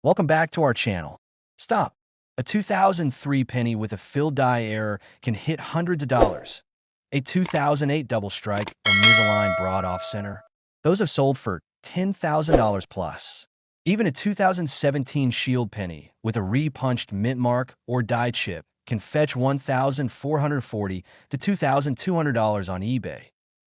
Welcome back to our channel. Stop. A 2003 penny with a fill die error can hit hundreds of dollars. A 2008 double strike or misaligned broad off-center. Those have sold for $10,000 plus. Even a 2017 shield penny with a re-punched mint mark or die chip can fetch $1,440 to $2,200 on eBay.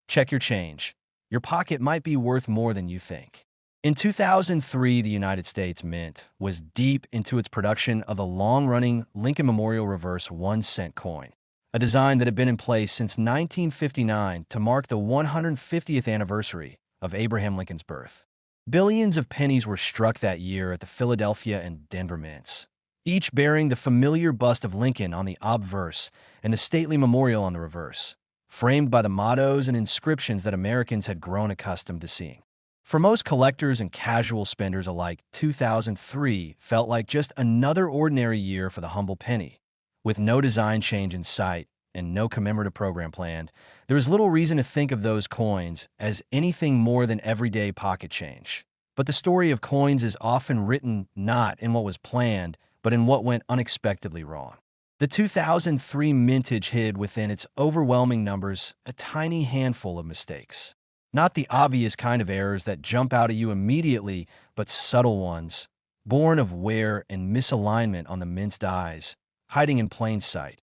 Check your change. Your pocket might be worth more than you think. In 2003, the United States Mint was deep into its production of the long-running Lincoln Memorial Reverse 1-cent coin, a design that had been in place since 1959 to mark the 150th anniversary of Abraham Lincoln's birth. Billions of pennies were struck that year at the Philadelphia and Denver mints, each bearing the familiar bust of Lincoln on the obverse and the stately memorial on the reverse, framed by the mottos and inscriptions that Americans had grown accustomed to seeing. For most collectors and casual spenders alike, 2003 felt like just another ordinary year for the humble penny. With no design change in sight and no commemorative program planned, there is little reason to think of those coins as anything more than everyday pocket change. But the story of coins is often written not in what was planned, but in what went unexpectedly wrong. The 2003 mintage hid within its overwhelming numbers a tiny handful of mistakes. Not the obvious kind of errors that jump out at you immediately, but subtle ones, born of wear and misalignment on the mint's dies, hiding in plain sight.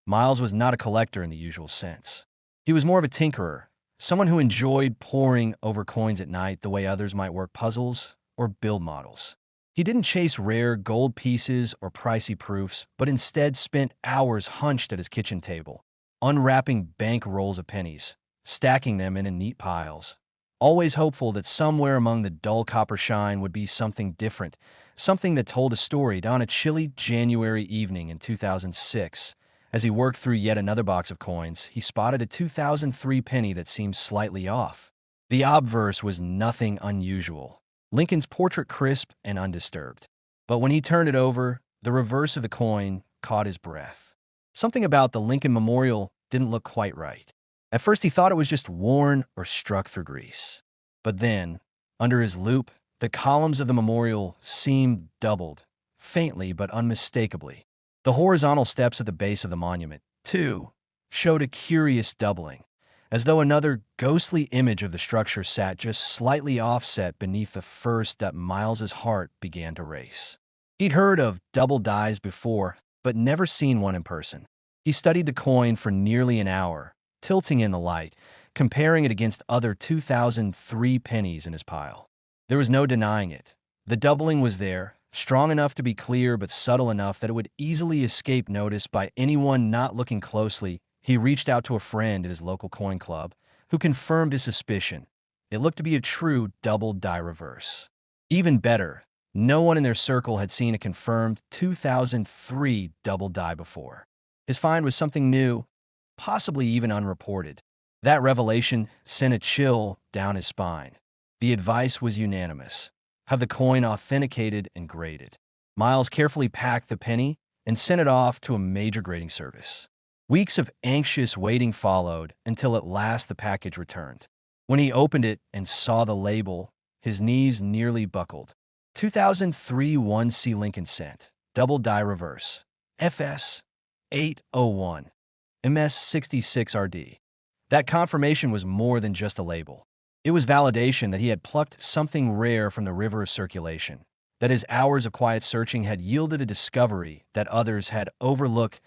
Miles was not a collector in the usual sense. He was more of a tinkerer, someone who enjoyed poring over coins at night the way others might work puzzles or build models. He didn't chase rare gold pieces or pricey proofs, but instead spent hours hunched at his kitchen table, unwrapping bank rolls of pennies, stacking them in neat piles, always hopeful that somewhere among the dull copper shine would be something different, something that told a story. On a chilly January evening in 2006, as he worked through yet another box of coins, he spotted a 2003 penny that seemed slightly off. The obverse was nothing unusual, Lincoln's portrait crisp and undisturbed. But when he turned it over, the reverse of the coin caught his breath. Something about the Lincoln Memorial didn't look quite right. At first, he thought it was just worn or struck through grease. But then, under his loupe, the columns of the memorial seemed doubled, faintly but unmistakably. The horizontal steps at the base of the monument, too, showed a curious doubling, as though another ghostly image of the structure sat just slightly offset beneath the first. That Miles's heart began to race. He'd heard of double dies before, but never seen one in person. He studied the coin for nearly an hour, tilting in the light, comparing it against other 2003 pennies in his pile. There was no denying it. The doubling was there, strong enough to be clear but subtle enough that it would easily escape notice by anyone not looking closely. He reached out to a friend at his local coin club, who confirmed his suspicion. It looked to be a true double die reverse. Even better, no one in their circle had seen a confirmed 2003 double die before. His find was something new, possibly even unreported. That revelation sent a chill down his spine. The advice was unanimous: have the coin authenticated and graded. Miles carefully packed the penny and sent it off to a major grading service. Weeks of anxious waiting followed until at last the package returned. When he opened it and saw the label, his knees nearly buckled. 2003 1C Lincoln Cent, double die reverse, FS 801. MS66RD. That confirmation was more than just a label. It was validation that he had plucked something rare from the river of circulation, that his hours of quiet searching had yielded a discovery that others had overlooked.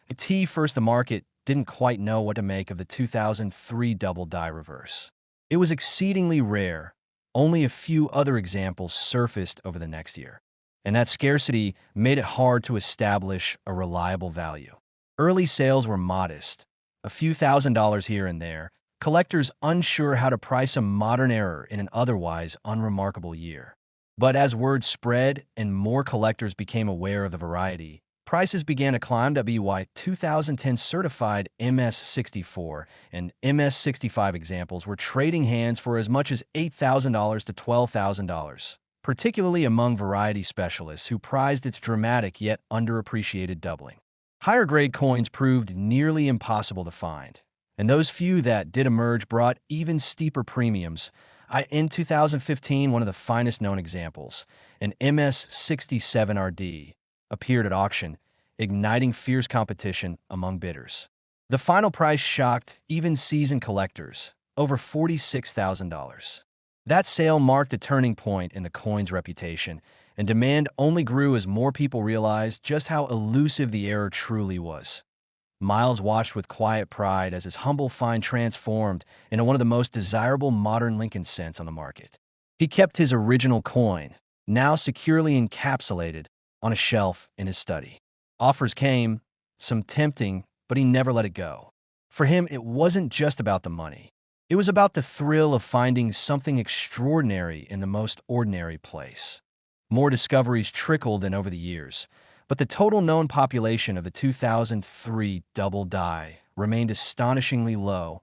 At first, the market didn't quite know what to make of the 2003 double die reverse. It was exceedingly rare. Only a few other examples surfaced over the next year, and that scarcity made it hard to establish a reliable value. Early sales were modest, a few $1,000s here and there, collectors unsure how to price a modern error in an otherwise unremarkable year. But as word spread and more collectors became aware of the variety, prices began to climb. WY 2010 certified MS64 and MS65 examples were trading hands for as much as $8,000 to $12,000, particularly among variety specialists who prized its dramatic yet underappreciated doubling. Higher-grade coins proved nearly impossible to find, and those few that did emerge brought even steeper premiums. In 2015, one of the finest known examples, an MS-67RD, appeared at auction, igniting fierce competition among bidders. The final price shocked even seasoned collectors, over $46,000. That sale marked a turning point in the coin's reputation, and demand only grew as more people realized just how elusive the error truly was. Miles watched with quiet pride as his humble find transformed into one of the most desirable modern Lincoln cents on the market. He kept his original coin, now securely encapsulated, on a shelf in his study. Offers came, some tempting, but he never let it go. For him, it wasn't just about the money. It was about the thrill of finding something extraordinary in the most ordinary place. More discoveries trickled in over the years, but the total known population of the 2003 double die remained astonishingly low,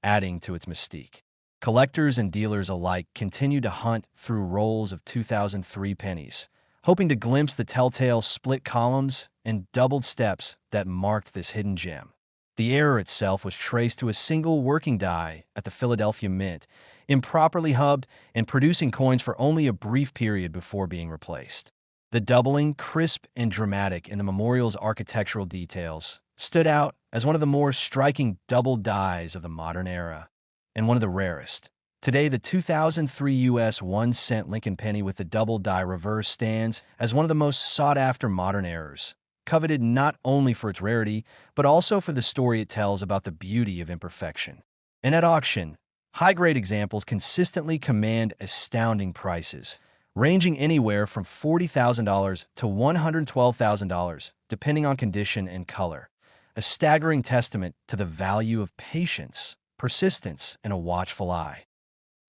adding to its mystique. Collectors and dealers alike continued to hunt through rolls of 2003 pennies, hoping to glimpse the telltale split columns and doubled steps that marked this hidden gem. The error itself was traced to a single working die at the Philadelphia Mint, improperly hubbed and producing coins for only a brief period before being replaced. The doubling, crisp and dramatic in the memorial's architectural details, stood out as one of the more striking double dies of the modern era, and one of the rarest. Today, the 2003 U.S. 1-cent Lincoln penny with the double die reverse stands as one of the most sought-after modern errors, coveted not only for its rarity, but also for the story it tells about the beauty of imperfection. And at auction, high-grade examples consistently command astounding prices, ranging anywhere from $40,000 to $112,000, depending on condition and color, a staggering testament to the value of patience, persistence, and a watchful eye.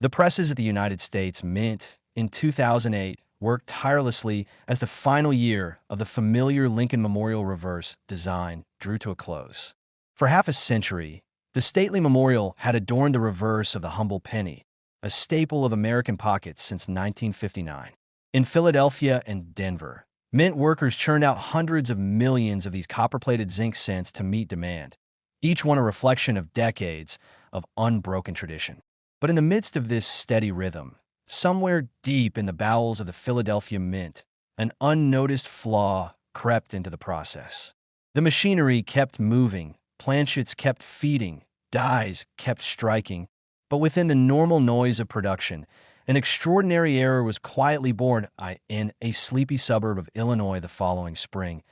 The presses at the United States Mint in 2008 worked tirelessly as the final year of the familiar Lincoln Memorial reverse design drew to a close. For half a century, the stately memorial had adorned the reverse of the humble penny, a staple of American pockets since 1959. In Philadelphia and Denver, mint workers churned out hundreds of millions of these copper-plated zinc cents to meet demand, each one a reflection of decades of unbroken tradition. But in the midst of this steady rhythm, somewhere deep in the bowels of the Philadelphia Mint, an unnoticed flaw crept into the process. The machinery kept moving, planchets kept feeding, dies kept striking, but within the normal noise of production, an extraordinary error was quietly born in a sleepy suburb of Illinois the following spring.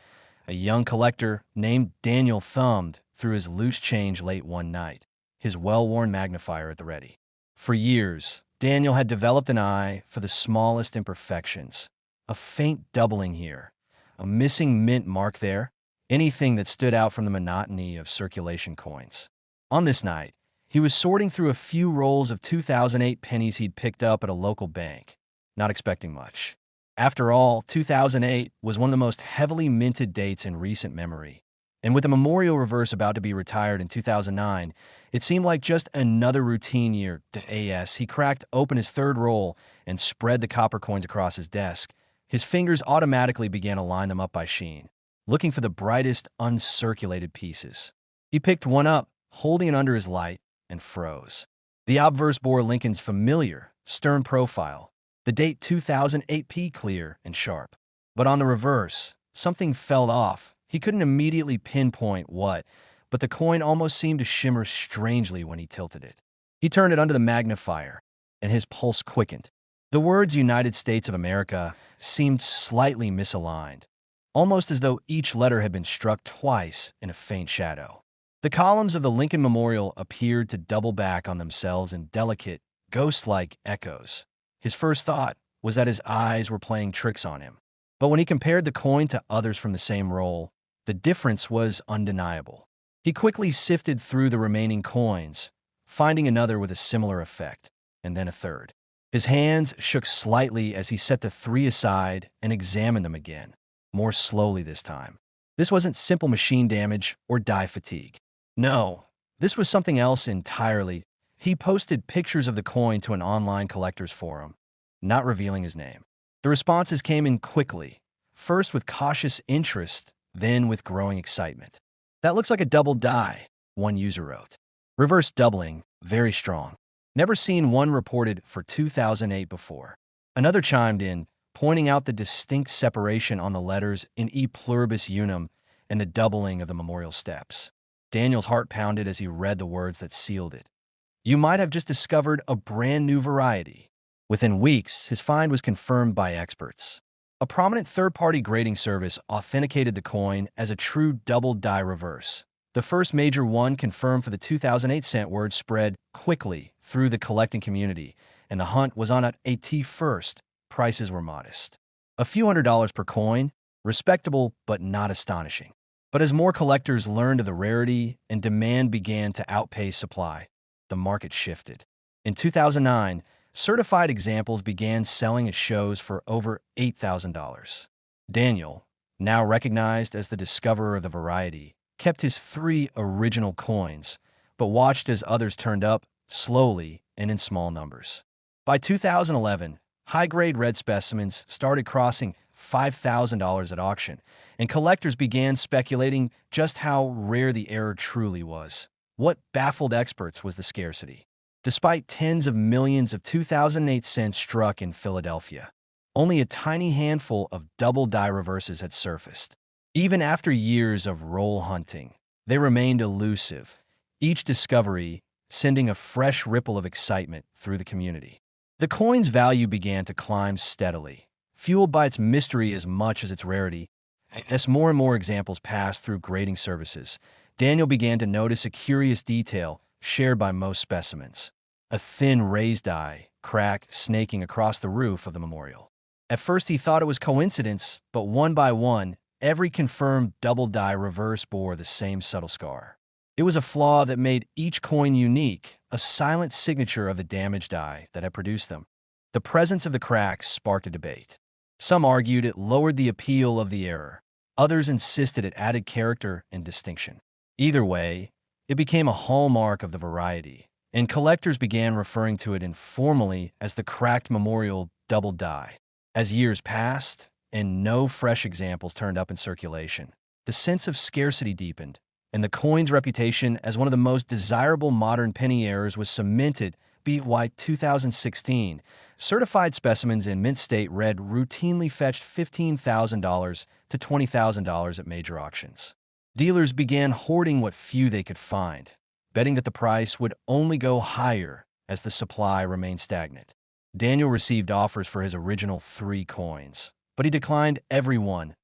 A young collector named Daniel thumbed through his loose change late one night, his well-worn magnifier at the ready. For years, Daniel had developed an eye for the smallest imperfections, a faint doubling here, a missing mint mark there, anything that stood out from the monotony of circulation coins. On this night, he was sorting through a few rolls of 2008 pennies he'd picked up at a local bank, not expecting much. After all, 2008 was one of the most heavily minted dates in recent memory, and with the memorial reverse about to be retired in 2009, it seemed like just another routine year. He cracked open his third roll and spread the copper coins across his desk. His fingers automatically began to line them up by sheen, looking for the brightest uncirculated pieces. He picked one up, holding it under his light, and froze. The obverse bore Lincoln's familiar, stern profile, the date 2008 clear and sharp. But on the reverse, something fell off. He couldn't immediately pinpoint what, but the coin almost seemed to shimmer strangely when he tilted it. He turned it under the magnifier, and his pulse quickened. The words United States of America seemed slightly misaligned, almost as though each letter had been struck twice in a faint shadow. The columns of the Lincoln Memorial appeared to double back on themselves in delicate, ghost-like echoes. His first thought was that his eyes were playing tricks on him. But when he compared the coin to others from the same roll, the difference was undeniable. He quickly sifted through the remaining coins, finding another with a similar effect, and then a third. His hands shook slightly as he set the three aside and examined them again, more slowly this time. This wasn't simple machine damage or die fatigue. No, this was something else entirely. He posted pictures of the coin to an online collectors forum, not revealing his name. The responses came in quickly, first with cautious interest, then with growing excitement. "That looks like a double die," one user wrote. "Reverse doubling, very strong." Never seen one reported for 2008 before. Another chimed in, pointing out the distinct separation on the letters in E pluribus unum and the doubling of the memorial steps. Daniel's heart pounded as he read the words that sealed it. You might have just discovered a brand new variety. Within weeks, his find was confirmed by experts. A prominent third-party grading service authenticated the coin as a true double-die reverse. The first major one confirmed for the 2008 cent word spread quickly through the collecting community, and the hunt was on at AT first. Prices were modest. A few $100s per coin, respectable but not astonishing. But as more collectors learned of the rarity and demand began to outpace supply, the market shifted. In 2009, certified examples began selling at shows for over $8,000. Daniel, now recognized as the discoverer of the variety, kept his 3 original coins, but watched as others turned up slowly and in small numbers. By 2011, high-grade red specimens started crossing $5,000 at auction, and collectors began speculating just how rare the error truly was. What baffled experts was the scarcity. Despite tens of millions of 2008 cents struck in Philadelphia, only a tiny handful of double-die reverses had surfaced. Even after years of roll hunting, they remained elusive, each discovery sending a fresh ripple of excitement through the community. The coin's value began to climb steadily, fueled by its mystery as much as its rarity. As more and more examples passed through grading services, Daniel began to notice a curious detail shared by most specimens: a thin raised die crack snaking across the roof of the memorial. At first he thought it was coincidence, but one by one, every confirmed double-die reverse bore the same subtle scar. It was a flaw that made each coin unique, a silent signature of the damaged die that had produced them. The presence of the cracks sparked a debate. Some argued it lowered the appeal of the error. Others insisted it added character and distinction. Either way, it became a hallmark of the variety, and collectors began referring to it informally as the cracked memorial double die. As years passed, and no fresh examples turned up in circulation, the sense of scarcity deepened, and the coin's reputation as one of the most desirable modern penny errors was cemented. By 2016, certified specimens in mint state red routinely fetched $15,000 to $20,000 at major auctions. Dealers began hoarding what few they could find, betting that the price would only go higher as the supply remained stagnant. Daniel received offers for his original 3 coins, but he declined every one,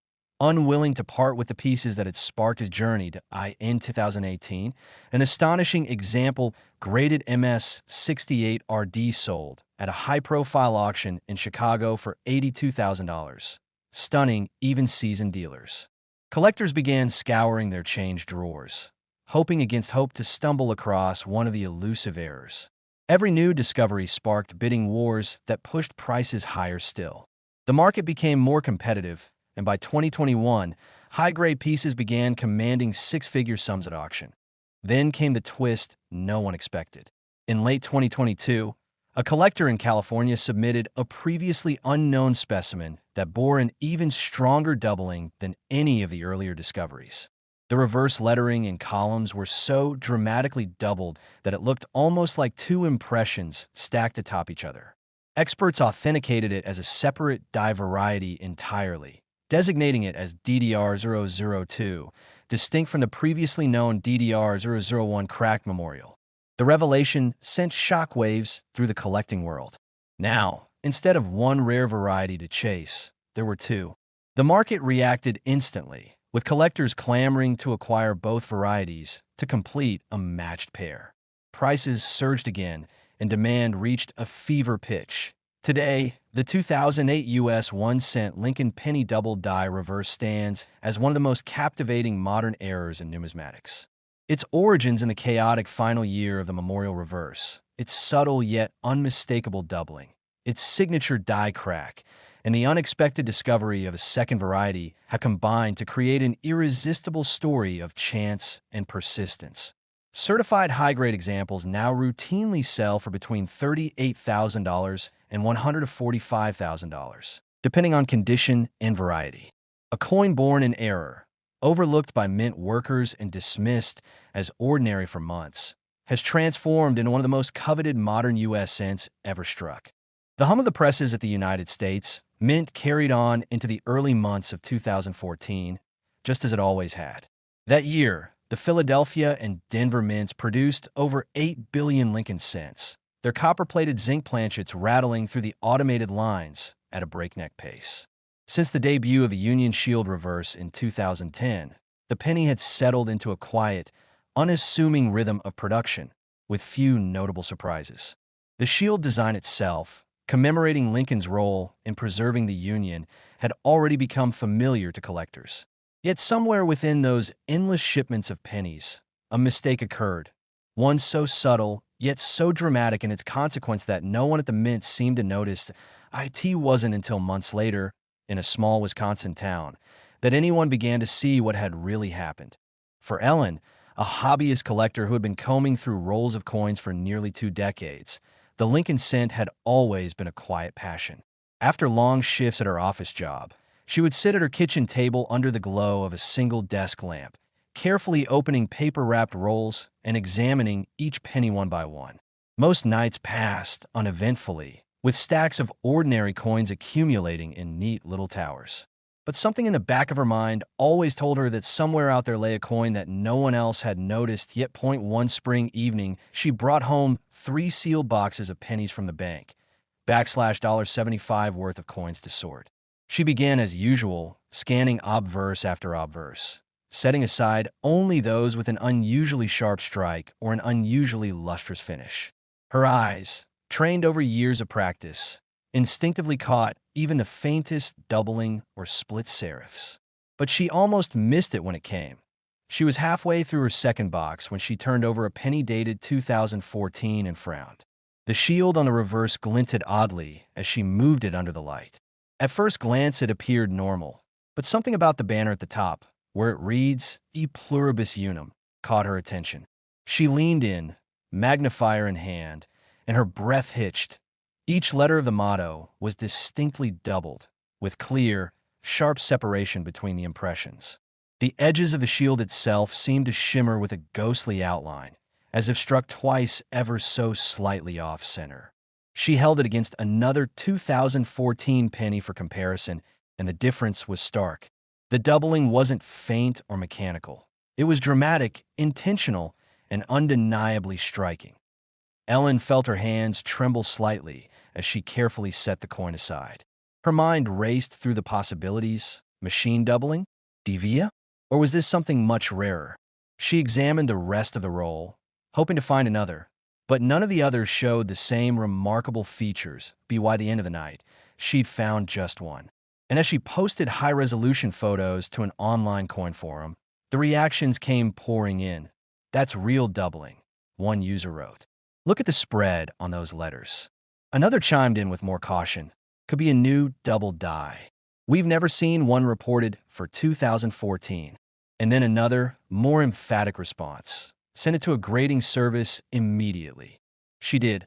unwilling to part with the pieces that had sparked his journey to in 2018. An astonishing example, graded MS-68RD, sold at a high-profile auction in Chicago for $82,000, stunning even seasoned dealers. Collectors began scouring their change drawers, hoping against hope to stumble across one of the elusive errors. Every new discovery sparked bidding wars that pushed prices higher still. The market became more competitive, and by 2021, high-grade pieces began commanding 6-figure sums at auction. Then came the twist no one expected. In late 2022, a collector in California submitted a previously unknown specimen that bore an even stronger doubling than any of the earlier discoveries. The reverse lettering and columns were so dramatically doubled that it looked almost like 2 impressions stacked atop each other. Experts authenticated it as a separate die variety entirely, designating it as DDR002, distinct from the previously known DDR001 cracked memorial. The revelation sent shockwaves through the collecting world. Now, instead of one rare variety to chase, there were 2. The market reacted instantly, with collectors clamoring to acquire both varieties to complete a matched pair. Prices surged again, and demand reached a fever pitch. Today, the 2008 U.S. 1-cent Lincoln Penny Double Die Reverse stands as one of the most captivating modern errors in numismatics. Its origins in the chaotic final year of the memorial reverse, its subtle yet unmistakable doubling, its signature die crack, and the unexpected discovery of a second variety have combined to create an irresistible story of chance and persistence. Certified high-grade examples now routinely sell for between $38,000 and $145,000, depending on condition and variety. A coin born in error, overlooked by mint workers and dismissed as ordinary for months, has transformed into one of the most coveted modern U.S. cents ever struck. The hum of the presses at the United States Mint carried on into the early months of 2014, just as it always had. That year, the Philadelphia and Denver mints produced over 8 billion Lincoln cents, their copper-plated zinc planchets rattling through the automated lines at a breakneck pace. Since the debut of the Union Shield reverse in 2010, the penny had settled into a quiet, unassuming rhythm of production, with few notable surprises. The Shield design itself, commemorating Lincoln's role in preserving the Union, had already become familiar to collectors. Yet somewhere within those endless shipments of pennies, a mistake occurred, one so subtle, yet so dramatic in its consequence that no one at the Mint seemed to notice. It wasn't until months later, in a small Wisconsin town, that anyone began to see what had really happened. For Ellen, a hobbyist collector who had been combing through rolls of coins for nearly 2 decades, the Lincoln cent had always been a quiet passion. After long shifts at her office job, she would sit at her kitchen table under the glow of a single desk lamp, carefully opening paper-wrapped rolls and examining each penny one by one. Most nights passed uneventfully, with stacks of ordinary coins accumulating in neat little towers. But something in the back of her mind always told her that somewhere out there lay a coin that no one else had noticed. Yet one spring evening, she brought home 3 sealed boxes of pennies from the bank, $75 worth of coins to sort. She began as usual, scanning obverse after obverse, setting aside only those with an unusually sharp strike or an unusually lustrous finish. Her eyes, trained over years of practice, instinctively caught even the faintest doubling or split serifs. But she almost missed it when it came. She was halfway through her second box when she turned over a penny dated 2014 and frowned. The shield on the reverse glinted oddly as she moved it under the light. At first glance, it appeared normal, but something about the banner at the top, where it reads E Pluribus Unum, caught her attention. She leaned in, magnifier in hand, and her breath hitched. Each letter of the motto was distinctly doubled, with clear, sharp separation between the impressions. The edges of the shield itself seemed to shimmer with a ghostly outline, as if struck twice ever so slightly off-center. She held it against another 2014 penny for comparison, and the difference was stark. The doubling wasn't faint or mechanical. It was dramatic, intentional, and undeniably striking. Ellen felt her hands tremble slightly as she carefully set the coin aside. Her mind raced through the possibilities. Machine doubling? Devia? Or was this something much rarer? She examined the rest of the roll, hoping to find another, but none of the others showed the same remarkable features. By the end of the night, she'd found just one. And as she posted high-resolution photos to an online coin forum, the reactions came pouring in. "That's real doubling," one user wrote. "Look at the spread on those letters." Another chimed in with more caution. "Could be a new double die. We've never seen one reported for 2014. And then another, more emphatic response. "Send it to a grading service immediately." She did.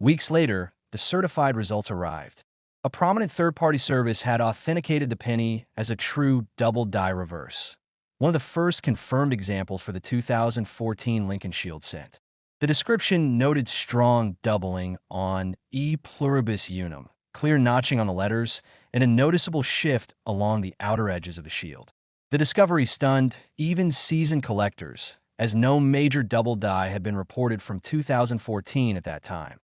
Weeks later, the certified results arrived. A prominent third-party service had authenticated the penny as a true double die reverse, one of the first confirmed examples for the 2014 Lincoln Shield cent. The description noted strong doubling on E Pluribus Unum, clear notching on the letters, and a noticeable shift along the outer edges of the shield. The discovery stunned even seasoned collectors, as no major double die had been reported from 2014 at that time.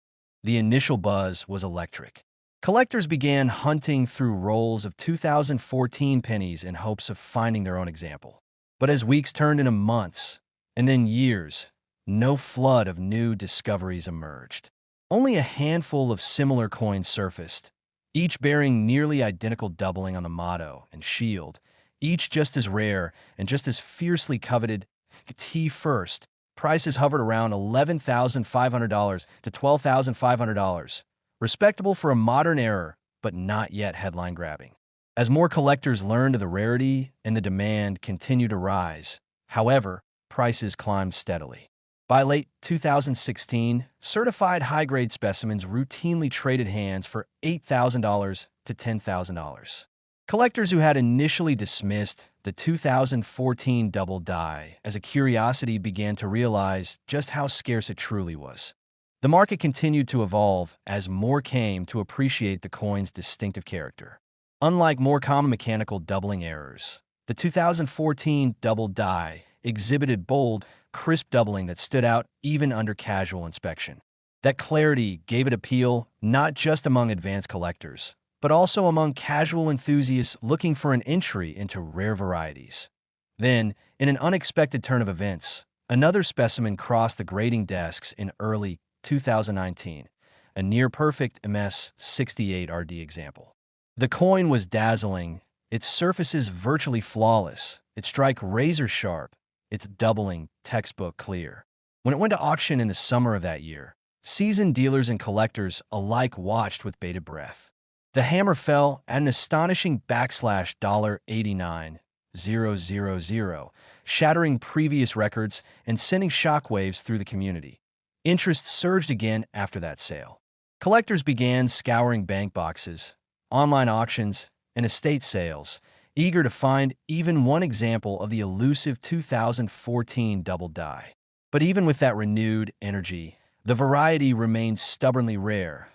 The initial buzz was electric. Collectors began hunting through rolls of 2014 pennies in hopes of finding their own example. But as weeks turned into months, and then years, no flood of new discoveries emerged. Only a handful of similar coins surfaced, each bearing nearly identical doubling on the motto and shield, each just as rare and just as fiercely coveted. T first, prices hovered around $11,500 to $12,500, respectable for a modern era, but not yet headline-grabbing. As more collectors learned of the rarity and the demand continued to rise, however, prices climbed steadily. By late 2016, certified high-grade specimens routinely traded hands for $8,000 to $10,000. Collectors who had initially dismissed the 2014 double die as a curiosity began to realize just how scarce it truly was. The market continued to evolve as more came to appreciate the coin's distinctive character. Unlike more common mechanical doubling errors, the 2014 double die exhibited bold, crisp doubling that stood out even under casual inspection. That clarity gave it appeal not just among advanced collectors, but also among casual enthusiasts looking for an entry into rare varieties. Then, in an unexpected turn of events, another specimen crossed the grading desks in early 2019, a near-perfect MS-68RD example. The coin was dazzling, its surfaces virtually flawless, its strike razor-sharp, its doubling textbook clear. When it went to auction in the summer of that year, seasoned dealers and collectors alike watched with bated breath. The hammer fell at an astonishing $89,000, shattering previous records and sending shockwaves through the community. Interest surged again after that sale. Collectors began scouring bank boxes, online auctions, and estate sales, eager to find even one example of the elusive 2014 double die. But even with that renewed energy, the variety remained stubbornly rare.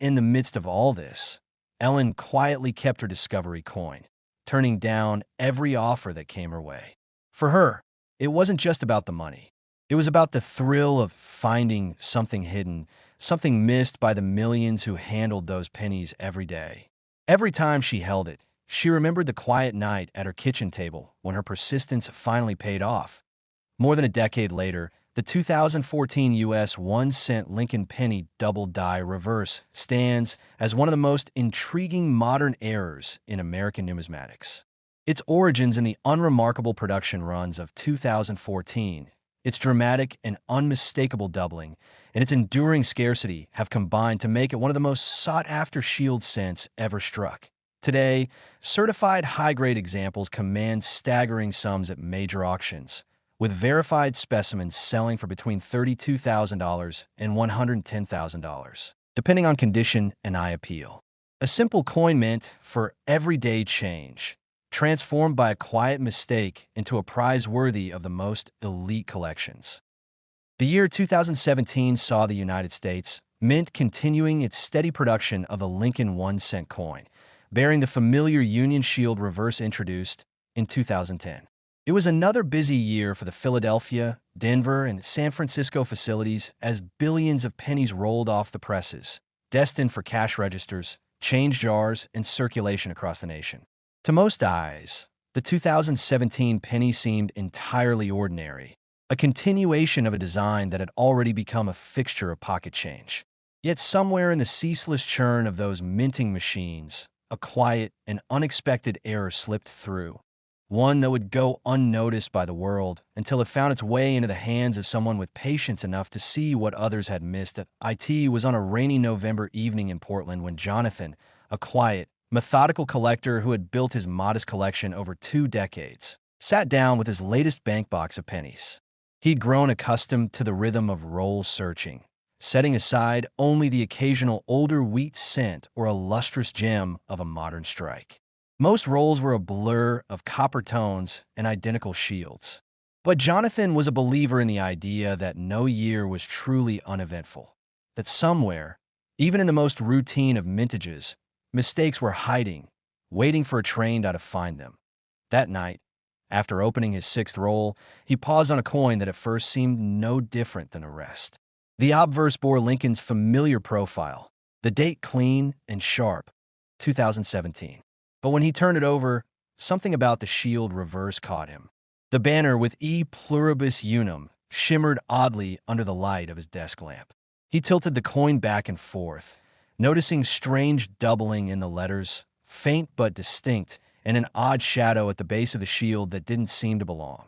In the midst of all this, Ellen quietly kept her discovery coin, turning down every offer that came her way. For her, it wasn't just about the money. It was about the thrill of finding something hidden, something missed by the millions who handled those pennies every day. Every time she held it, she remembered the quiet night at her kitchen table when her persistence finally paid off. More than a decade later, the 2014 U.S. 1-cent Lincoln Penny double die reverse stands as one of the most intriguing modern errors in American numismatics. Its origins in the unremarkable production runs of 2014, its dramatic and unmistakable doubling, and its enduring scarcity have combined to make it one of the most sought-after shield cents ever struck. Today, certified high-grade examples command staggering sums at major auctions, with verified specimens selling for between $32,000 and $110,000, depending on condition and eye appeal. A simple coin meant for everyday change, transformed by a quiet mistake into a prize worthy of the most elite collections. The year 2017 saw the United States Mint continuing its steady production of the Lincoln 1-cent coin, bearing the familiar Union Shield reverse introduced in 2010. It was another busy year for the Philadelphia, Denver, and San Francisco facilities as billions of pennies rolled off the presses, destined for cash registers, change jars, and circulation across the nation. To most eyes, the 2017 penny seemed entirely ordinary, a continuation of a design that had already become a fixture of pocket change. Yet somewhere in the ceaseless churn of those minting machines, a quiet and unexpected error slipped through, one that would go unnoticed by the world until it found its way into the hands of someone with patience enough to see what others had missed. It was on a rainy November evening in Portland when Jonathan, a quiet, methodical collector who had built his modest collection over 2 decades, sat down with his latest bank box of pennies. He'd grown accustomed to the rhythm of roll searching, setting aside only the occasional older wheat cent or a lustrous gem of a modern strike. Most rolls were a blur of copper tones and identical shields. But Jonathan was a believer in the idea that no year was truly uneventful, that somewhere, even in the most routine of mintages, mistakes were hiding, waiting for a trained eye to find them. That night, after opening his 6th roll, he paused on a coin that at first seemed no different than the rest. The obverse bore Lincoln's familiar profile, the date clean and sharp, 2017. But when he turned it over, something about the shield reverse caught him. The banner with E Pluribus Unum shimmered oddly under the light of his desk lamp. He tilted the coin back and forth, noticing strange doubling in the letters, faint but distinct, and an odd shadow at the base of the shield that didn't seem to belong.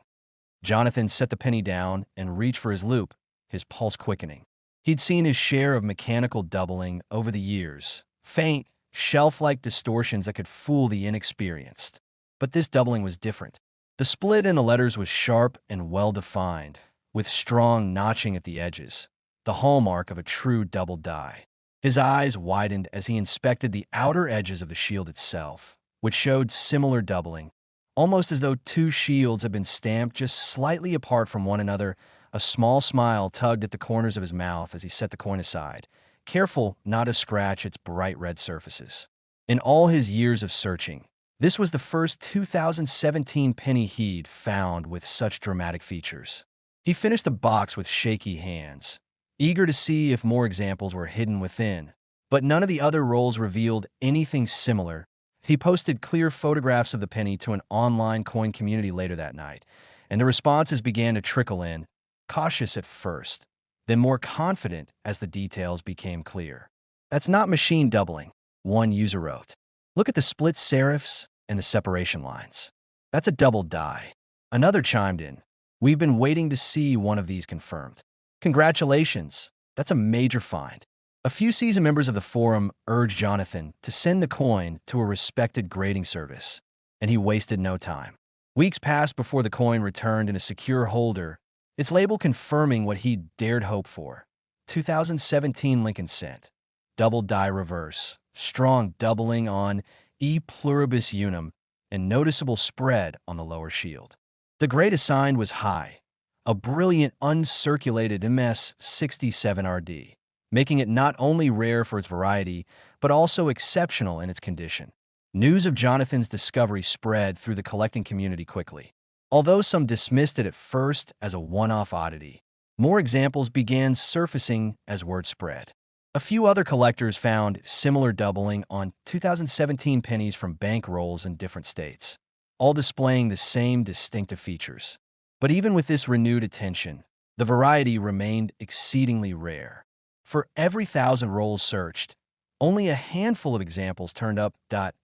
Jonathan set the penny down and reached for his loupe, his pulse quickening. He'd seen his share of mechanical doubling over the years, faint, shelf-like distortions that could fool the inexperienced. But this doubling was different. The split in the letters was sharp and well-defined, with strong notching at the edges, the hallmark of a true double die. His eyes widened as he inspected the outer edges of the shield itself, which showed similar doubling, almost as though two shields had been stamped just slightly apart from one another. A small smile tugged at the corners of his mouth as he set the coin aside, careful not to scratch its bright red surfaces. In all his years of searching, this was the first 2017 penny he'd found with such dramatic features. He finished the box with shaky hands, eager to see if more examples were hidden within. But none of the other rolls revealed anything similar. He posted clear photographs of the penny to an online coin community later that night, and the responses began to trickle in, cautious at first, then more confident as the details became clear. "That's not machine doubling," one user wrote. "Look at the split serifs and the separation lines. That's a double die." Another chimed in, "We've been waiting to see one of these confirmed. Congratulations, that's a major find." A few seasoned members of the forum urged Jonathan to send the coin to a respected grading service, and he wasted no time. Weeks passed before the coin returned in a secure holder, its label confirming what he dared hope for. 2017 Lincoln Cent. Double die reverse, strong doubling on E pluribus unum, and noticeable spread on the lower shield. The grade assigned was high, a brilliant uncirculated MS67RD, making it not only rare for its variety, but also exceptional in its condition. News of Jonathan's discovery spread through the collecting community quickly. Although some dismissed it at first as a one-off oddity, more examples began surfacing as word spread. A few other collectors found similar doubling on 2017 pennies from bank rolls in different states, all displaying the same distinctive features. But even with this renewed attention, the variety remained exceedingly rare. For every 1,000 rolls searched, only a handful of examples turned up. At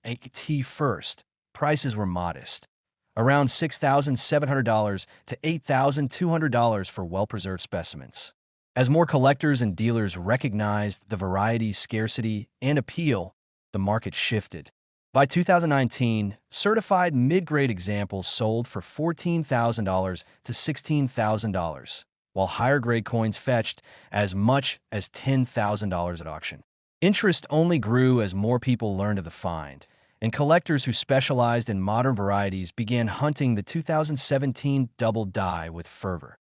first, prices were modest, around $6,700 to $8,200 for well-preserved specimens. As more collectors and dealers recognized the variety's scarcity and appeal, the market shifted. By 2019, certified mid-grade examples sold for $14,000 to $16,000, while higher-grade coins fetched as much as $10,000 at auction. Interest only grew as more people learned of the find, and collectors who specialized in modern varieties began hunting the 2017 double die with fervor.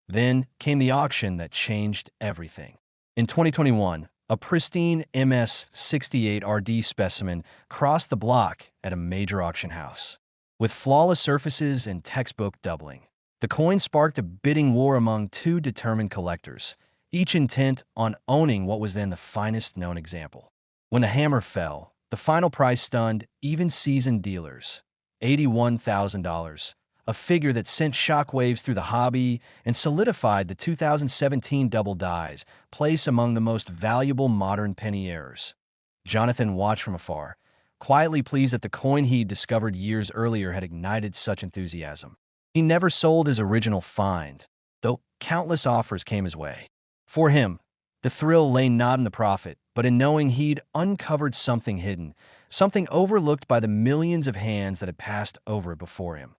Then came the auction that changed everything. In 2021, a pristine MS68RD specimen crossed the block at a major auction house. With flawless surfaces and textbook doubling, the coin sparked a bidding war among two determined collectors, each intent on owning what was then the finest known example. When the hammer fell, the final price stunned even seasoned dealers, $81,000. A figure that sent shockwaves through the hobby and solidified the 2017 double die's place among the most valuable modern penny heirs. Jonathan watched from afar, quietly pleased that the coin he'd discovered years earlier had ignited such enthusiasm. He never sold his original find, though countless offers came his way. For him, the thrill lay not in the profit, but in knowing he'd uncovered something hidden, something overlooked by the millions of hands that had passed over it before him.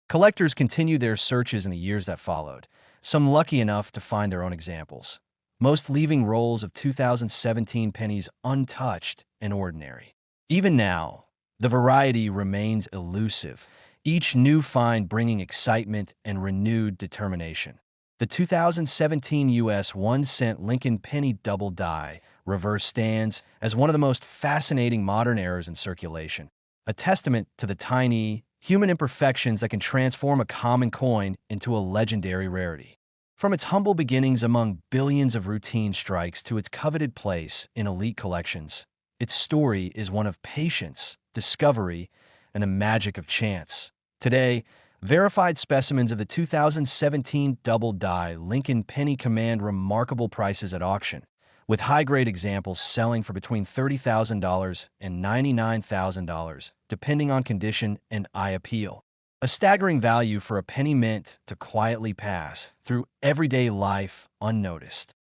Collectors continued their searches in the years that followed, some lucky enough to find their own examples, most leaving rolls of 2017 pennies untouched and ordinary. Even now, the variety remains elusive, each new find bringing excitement and renewed determination. The 2017 U.S. 1-cent Lincoln penny double die reverse stands as one of the most fascinating modern errors in circulation, a testament to the tiny, human imperfections that can transform a common coin into a legendary rarity. From its humble beginnings among billions of routine strikes to its coveted place in elite collections, its story is one of patience, discovery, and the magic of chance. Today, verified specimens of the 2017 double die Lincoln penny command remarkable prices at auction, with high-grade examples selling for between $30,000 and $99,000, depending on condition and eye appeal. A staggering value for a penny mint to quietly pass through everyday life unnoticed.